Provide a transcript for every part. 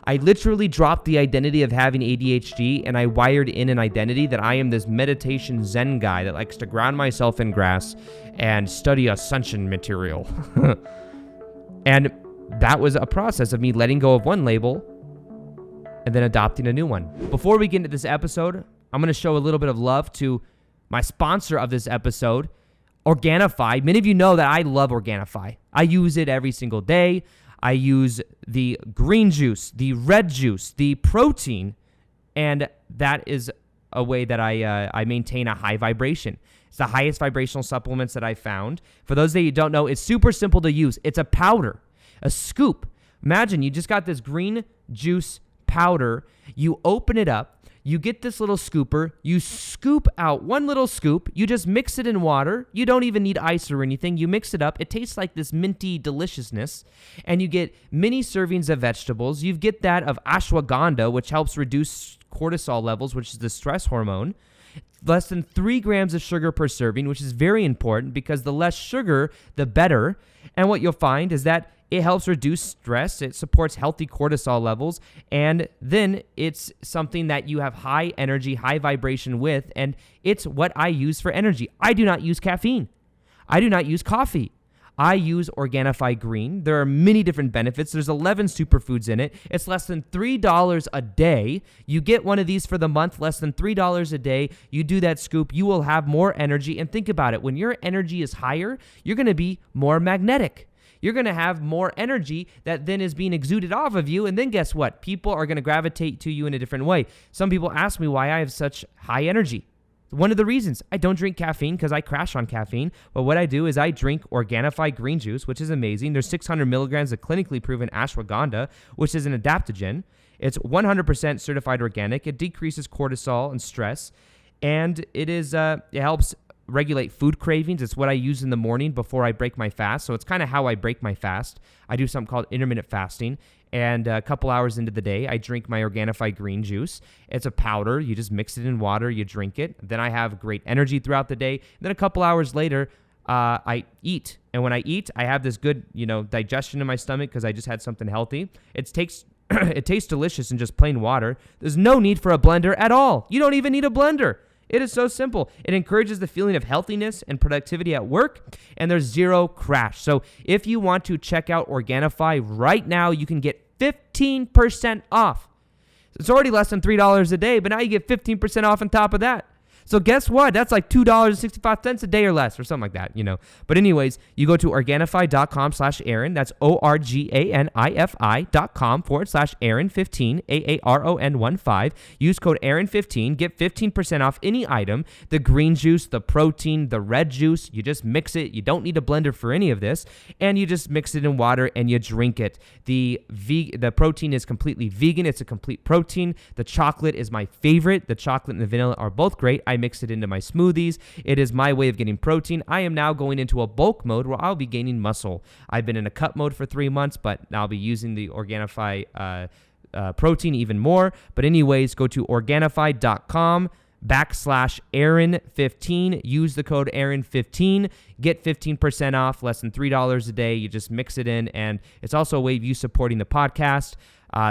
I literally dropped the identity of having ADHD and I wired in an identity that I am this meditation Zen guy that likes to ground myself in grass and study ascension material. And that was a process of me letting go of one label and then adopting a new one. Before we get into this episode, I'm going to show a little bit of love to my sponsor of this episode, Organifi. Many of you know that I love Organifi. I use it every single day. I use the green juice, the red juice, the protein, and that is a way that I maintain a high vibration. It's the highest vibrational supplements that I found. For those that you don't know, it's super simple to use. It's a powder, a scoop. Imagine you just got this green juice powder. You open it up. You get this little scooper, you scoop out one little scoop, you just mix it in water. You don't even need ice or anything. You mix it up. It tastes like this minty deliciousness, and you get mini servings of vegetables. You get that of ashwagandha, which helps reduce cortisol levels, which is the stress hormone. Less than 3 grams of sugar per serving, which is very important because the less sugar, the better. And what you'll find is that it helps reduce stress. It supports healthy cortisol levels. And then it's something that you have high energy, high vibration with. And it's what I use for energy. I do not use caffeine. I do not use coffee. I use Organifi Green. There are many different benefits. There's 11 superfoods in it. It's less than $3 a day. You get one of these for the month, less than $3 a day. You do that scoop, you will have more energy. And think about it. When your energy is higher, you're going to be more magnetic. You're going to have more energy that then is being exuded off of you. And then guess what? People are going to gravitate to you in a different way. Some people ask me why I have such high energy. One of the reasons, I don't drink caffeine because I crash on caffeine. But what I do is I drink Organifi green juice, which is amazing. There's 600 milligrams of clinically proven ashwagandha, which is an adaptogen. It's 100% certified organic. It decreases cortisol and stress. And it helps regulate food cravings. It's what I use in the morning before I break my fast. So it's kind of how I break my fast. I do something called intermittent fasting. And a couple hours into the day, I drink my Organifi green juice. It's a powder. You just mix it in water. You drink it. Then I have great energy throughout the day. And then a couple hours later, I eat. And when I eat, I have this good, digestion in my stomach because I just had something healthy. It tastes delicious in just plain water. There's no need for a blender at all. You don't even need a blender. It is so simple. It encourages the feeling of healthiness and productivity at work, and there's zero crash. So if you want to check out Organifi right now, you can get 15% off. It's already less than $3 a day, but now you get 15% off on top of that. So guess what? That's like $2.65 a day or less or something like that, But anyways, you go to Organifi.com/Aaron. That's ORGANIFI.com/Aaron15, AARON15. Use code Aaron15. Get 15% off any item. The green juice, the protein, the red juice. You just mix it. You don't need a blender for any of this. And you just mix it in water and you drink it. The protein is completely vegan. It's a complete protein. The chocolate is my favorite. The chocolate and the vanilla are both great. I mix it into my smoothies. It is my way of getting protein. I am now going into a bulk mode where I'll be gaining muscle. I've been in a cut mode for 3 months, but I'll be using the Organifi protein even more. But anyways, go to Organifi.com/Aaron15. Use the code Aaron15. Get 15% off, less than $3 a day. You just mix it in, and it's also a way of you supporting the podcast.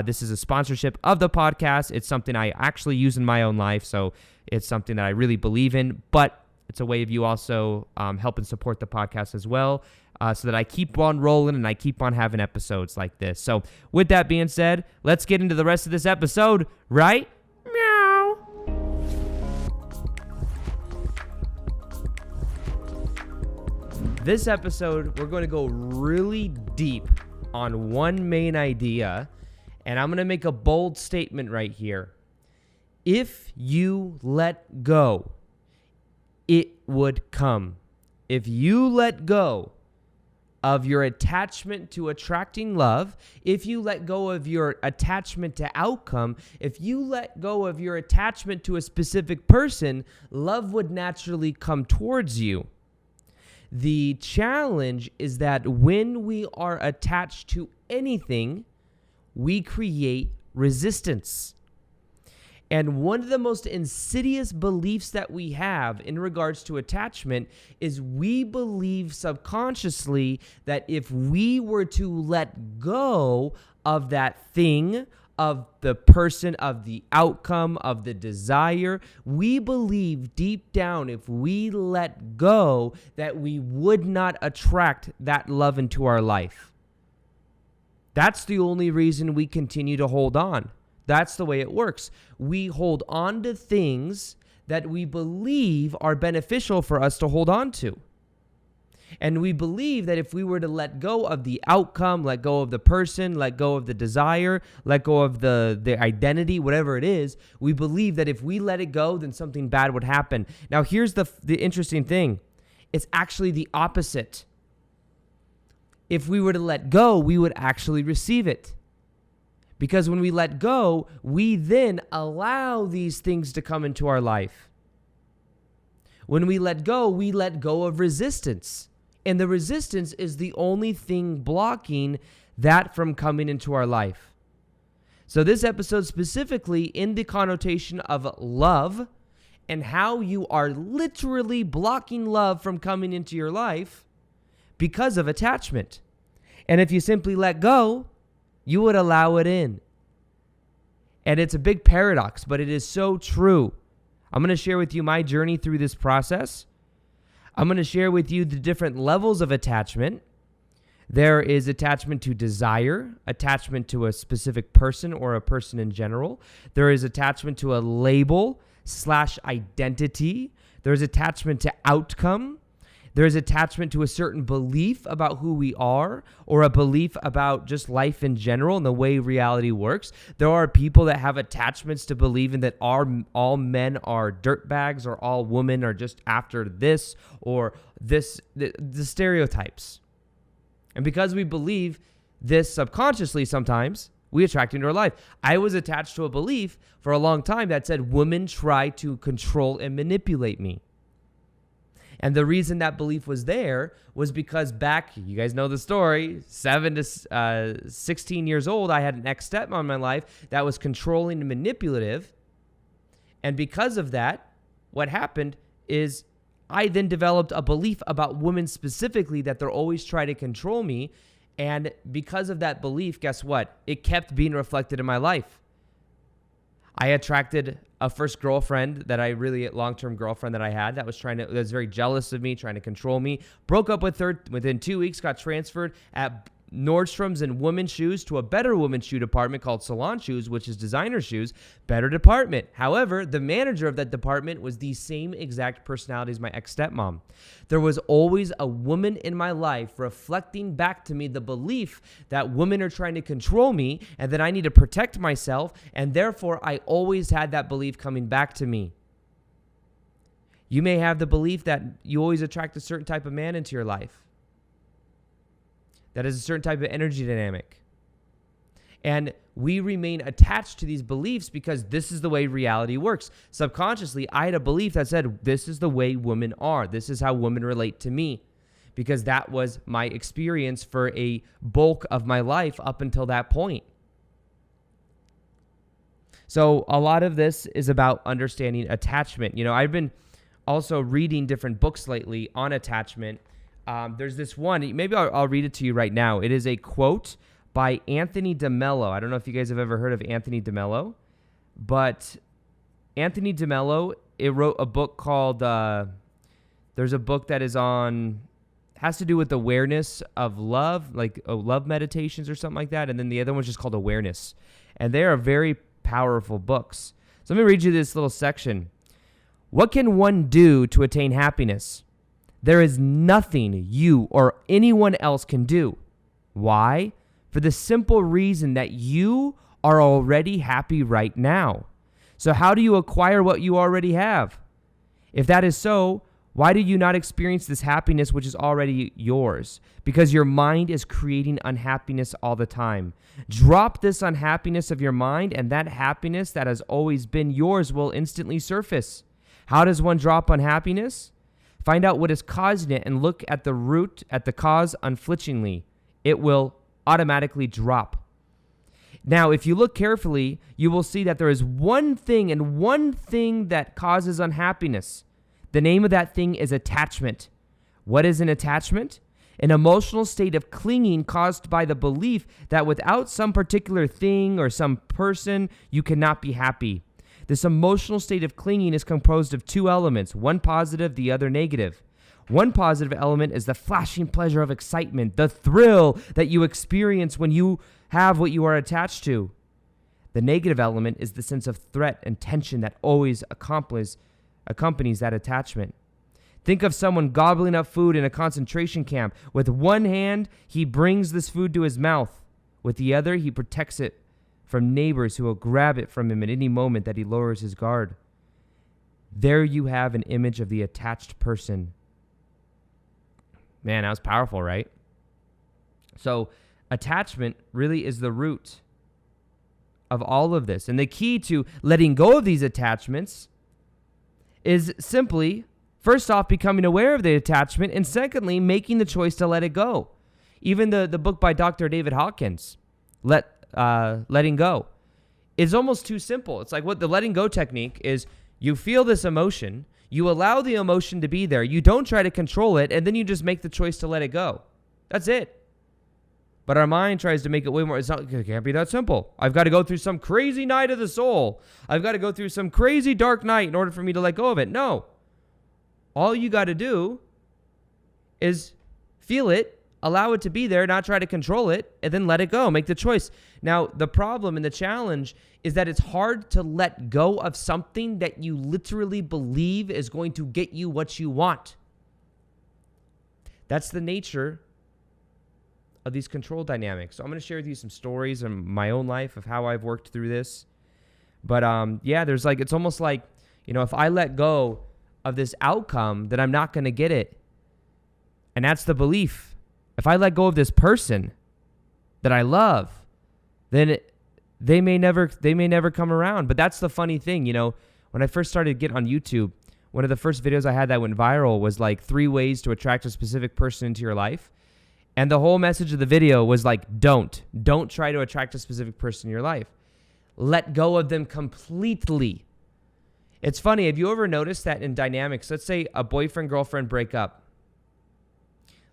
This is a sponsorship of the podcast. It's something I actually use in my own life, so it's something that I really believe in, but it's a way of you also helping support the podcast as well, so that I keep on rolling and I keep on having episodes like this. So with that being said, let's get into the rest of this episode, right? Meow. This episode, we're going to go really deep on one main idea, and I'm going to make a bold statement right here. If you let go, it would come. If you let go of your attachment to attracting love, if you let go of your attachment to outcome, if you let go of your attachment to a specific person, love would naturally come towards you. The challenge is that when we are attached to anything, we create resistance. And one of the most insidious beliefs that we have in regards to attachment is we believe subconsciously that if we were to let go of that thing, of the person, of the outcome, of the desire. We believe deep down, if we let go, that we would not attract that love into our life. That's the only reason we continue to hold on. That's the way it works. We hold on to things that we believe are beneficial for us to hold on to. And we believe that if we were to let go of the outcome, let go of the person, let go of the desire, let go of the identity, whatever it is, we believe that if we let it go, then something bad would happen. Now, here's the interesting thing. It's actually the opposite. If we were to let go, we would actually receive it. Because when we let go, we then allow these things to come into our life. When we let go of resistance. And the resistance is the only thing blocking that from coming into our life. So this episode specifically in the connotation of love and how you are literally blocking love from coming into your life because of attachment. And if you simply let go, you would allow it in. And it's a big paradox, but it is so true. I'm going to share with you my journey through this process. I'm going to share with you the different levels of attachment. There is attachment to desire, attachment to a specific person or a person in general. There is attachment to a label / identity. There's attachment to outcome. There's attachment to a certain belief about who we are or a belief about just life in general and the way reality works. There are people that have attachments to believing that all men are dirtbags or all women are just after this or this, the stereotypes. And because we believe this subconsciously sometimes, we attract into our life. I was attached to a belief for a long time that said women try to control and manipulate me. And the reason that belief was there was because back, you guys know the story, 7 to 16 years old, I had an ex-stepmom in my life that was controlling and manipulative. And because of that, what happened is I then developed a belief about women specifically that they're always trying to control me. And because of that belief, guess what? It kept being reflected in my life. I attracted a first girlfriend long-term girlfriend that I had that was very jealous of me, trying to control me. Broke up with her within 2 weeks, got transferred at Nordstrom's and women's shoes to a better women's shoe department called Salon Shoes, which is designer shoes, better department. However, the manager of that department was the same exact personality as my ex-stepmom. There was always a woman in my life reflecting back to me the belief that women are trying to control me and that I need to protect myself, and therefore I always had that belief coming back to me. You may have the belief that you always attract a certain type of man into your life. That is a certain type of energy dynamic. And we remain attached to these beliefs because this is the way reality works. Subconsciously, I had a belief that said, this is the way women are. This is how women relate to me. Because that was my experience for a bulk of my life up until that point. So a lot of this is about understanding attachment. You know, I've been also reading different books lately on attachment. There's this one, maybe I'll read it to you right now. It is a quote by Anthony DeMello. I don't know if you guys have ever heard of Anthony DeMello, but Anthony DeMello, it wrote a book called, there's a book that has to do with awareness of love, like love meditations or something like that. And then the other one's just called Awareness. And they are very powerful books. So let me read you this little section. What can one do to attain happiness? There is nothing you or anyone else can do. Why? For the simple reason that you are already happy right now. So how do you acquire what you already have? If that is so, why do you not experience this happiness which is already yours? Because your mind is creating unhappiness all the time. Drop this unhappiness of your mind, and that happiness that has always been yours will instantly surface. How does one drop unhappiness? Find out what is causing it and look at the root, at the cause unflinchingly. It will automatically drop. Now, if you look carefully, you will see that there is one thing that causes unhappiness. The name of that thing is attachment. What is an attachment? An emotional state of clinging caused by the belief that without some particular thing or some person, you cannot be happy. This emotional state of clinging is composed of two elements, one positive, the other negative. One positive element is the flashing pleasure of excitement, the thrill that you experience when you have what you are attached to. The negative element is the sense of threat and tension that always accompanies that attachment. Think of someone gobbling up food in a concentration camp. With one hand, he brings this food to his mouth. With the other, he protects it from neighbors who will grab it from him at any moment that he lowers his guard. There you have an image of the attached person. Man, that was powerful, right? So, attachment really is the root of all of this. And the key to letting go of these attachments is simply, first off, becoming aware of the attachment, and secondly, making the choice to let it go. Even the book by Dr. David Hawkins, Letting Go, is almost too simple. It's like what the letting go technique is: you feel this emotion, you allow the emotion to be there, you don't try to control it, and then you just make the choice to let it go. That's it. But our mind tries to make it way more. It can't be that simple. I've got to go through some crazy night of the soul. I've got to go through some crazy dark night in order for me to let go of it. No. All you got to do is feel it, allow it to be there, not try to control it, and then let it go. Make the choice. Now, the problem and the challenge is that it's hard to let go of something that you literally believe is going to get you what you want. That's the nature of these control dynamics. So I'm going to share with you some stories in my own life of how I've worked through this. But there's it's almost like, if I let go of this outcome, then I'm not going to get it. And that's the belief. If I let go of this person that I love, then they may never come around. But that's the funny thing, when I first started getting on YouTube, one of the first videos I had that went viral was 3 ways to attract a specific person into your life. And the whole message of the video was don't try to attract a specific person in your life. Let go of them completely. It's funny. Have you ever noticed that in dynamics? Let's say a boyfriend-girlfriend break up.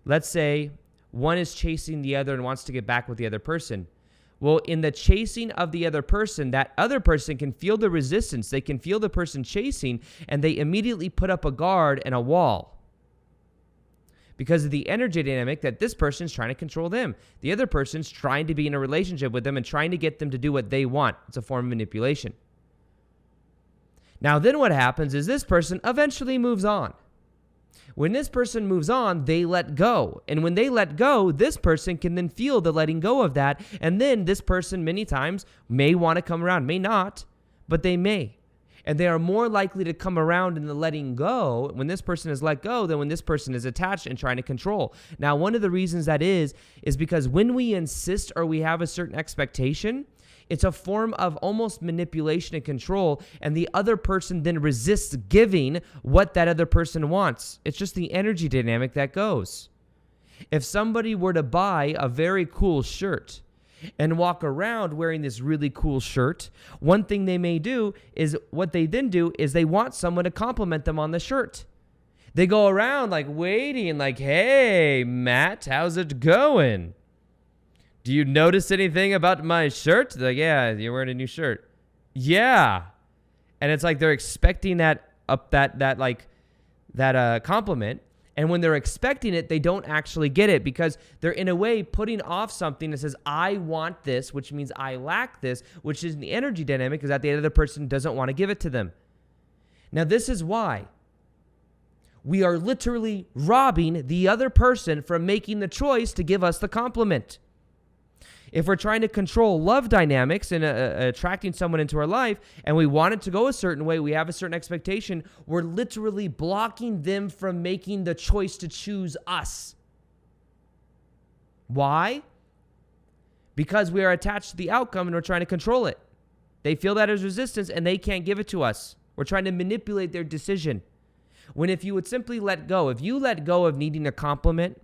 Let's say one is chasing the other and wants to get back with the other person. Well, in the chasing of the other person, that other person can feel the resistance. They can feel the person chasing, and they immediately put up a guard and a wall. Because of the energy dynamic that this person's trying to control them. The other person's trying to be in a relationship with them and trying to get them to do what they want. It's a form of manipulation. Now, then what happens is this person eventually moves on. When this person moves on, they let go. And when they let go, this person can then feel the letting go of that. And then this person many times may want to come around, may not, but they may. And they are more likely to come around in the letting go when this person is let go than when this person is attached and trying to control. Now, one of the reasons that is because when we insist or we have a certain expectation, it's a form of almost manipulation and control, and the other person then resists giving what that other person wants. It's just the energy dynamic that goes. If somebody were to buy a very cool shirt and walk around wearing this really cool shirt, one thing they may do is what they then do is they want someone to compliment them on the shirt. They go around waiting, hey, Matt, how's it going? Do you notice anything about my shirt? They're like, yeah, you're wearing a new shirt. Yeah. And it's they're expecting that compliment. And when they're expecting it, they don't actually get it because they're in a way putting off something that says, I want this, which means I lack this, which is the energy dynamic, is that the other person doesn't want to give it to them. Now, this is why we are literally robbing the other person from making the choice to give us the compliment. If we're trying to control love dynamics and attracting someone into our life and we want it to go a certain way, we have a certain expectation, we're literally blocking them from making the choice to choose us. Why? Because we are attached to the outcome and we're trying to control it. They feel that as resistance and they can't give it to us. We're trying to manipulate their decision. When if you would simply let go, if you let go of needing a compliment,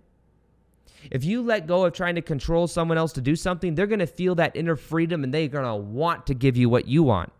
if you let go of trying to control someone else to do something, they're going to feel that inner freedom and they're going to want to give you what you want.